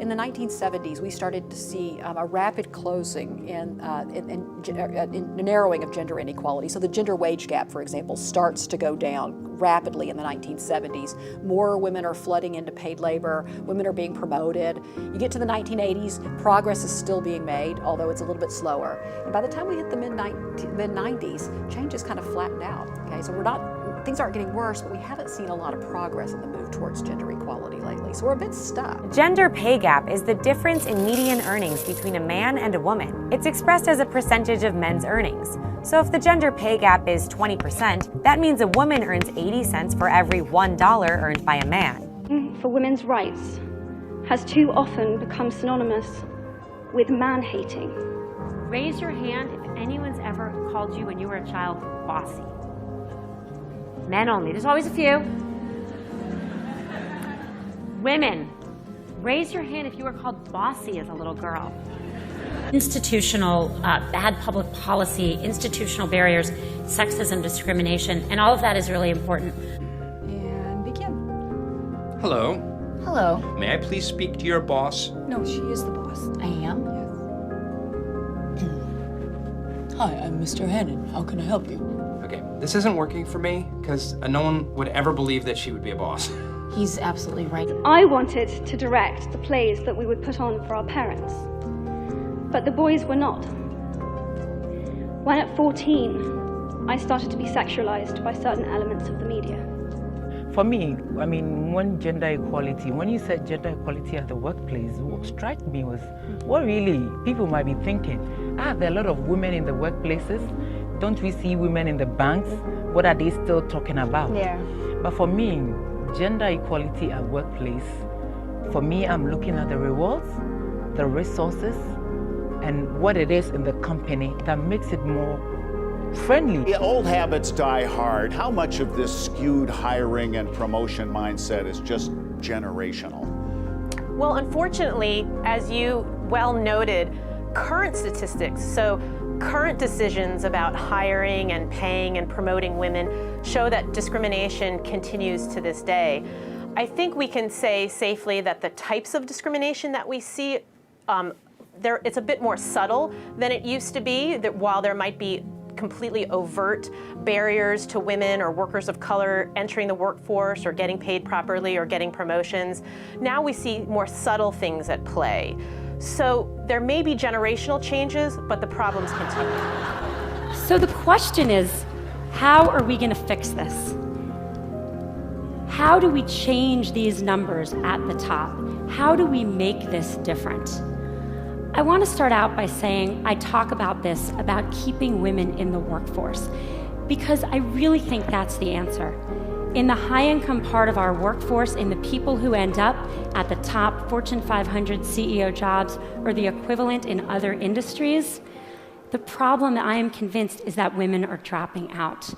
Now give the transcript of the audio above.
in the 1970s, we started to see a rapid closing in narrowing of gender inequality. So the gender wage gap, for example, starts to go down rapidly in the 1970s. More women are flooding into paid labor, women are being promoted. You get to the 1980s, progress is still being made, although it's a little bit slower. And by the time we hit the mid-90s, change is kind of flattened out. Okay, so things aren't getting worse, but we haven't seen a lot of progress in the move towards gender equality lately, so we're a bit stuck. Gender pay gap is the difference in median earnings between a man and a woman. It's expressed as a percentage of men's earnings. So if the gender pay gap is 20%, that means a woman earns 80 cents for every $1 earned by a man. For women's rights has too often become synonymous with man-hating. Raise your hand if anyone's ever called you when you were a child bossy. Men only. There's always a few. Women, raise your hand if you were called bossy as a little girl. Institutional bad public policy, institutional barriers, sexism, discrimination, and all of that is really important. And begin. Hello. Hello. May I please speak to your boss? No, she is the boss. I am? Yes. Hi, I'm Mr. Hannon. How can I help you? Okay, this isn't working for me because no one would ever believe that she would be a boss. He's absolutely right. I wanted to direct the plays that we would put on for our parents, but the boys were not. When at 14, I started to be sexualized by certain elements of the media. For me, when gender equality, when you said gender equality at the workplace, what struck me was what really people might be thinking. There are a lot of women in the workplaces. Don't we see women in the banks? What are they still talking about? Yeah. But for me, gender equality at workplace, for me, I'm looking at the rewards, the resources, and what it is in the company that makes it more friendly. Old habits die hard. How much of this skewed hiring and promotion mindset is just generational? Well, unfortunately, as you well noted, current statistics, so current decisions about hiring and paying and promoting women show that discrimination continues to this day. I think we can say safely that the types of discrimination that we see, it's a bit more subtle than it used to be, that while there might be completely overt barriers to women or workers of color entering the workforce or getting paid properly or getting promotions, now we see more subtle things at play. So there may be generational changes, but the problems continue. So the question is, how are we going to fix this? How do we change these numbers at the top? How do we make this different? I want to start out by saying I talk about this, about keeping women in the workforce, because I really think that's the answer. In the high-income part of our workforce, in the people who end up at the top Fortune 500 CEO jobs or the equivalent in other industries, the problem, I am convinced, is that women are dropping out.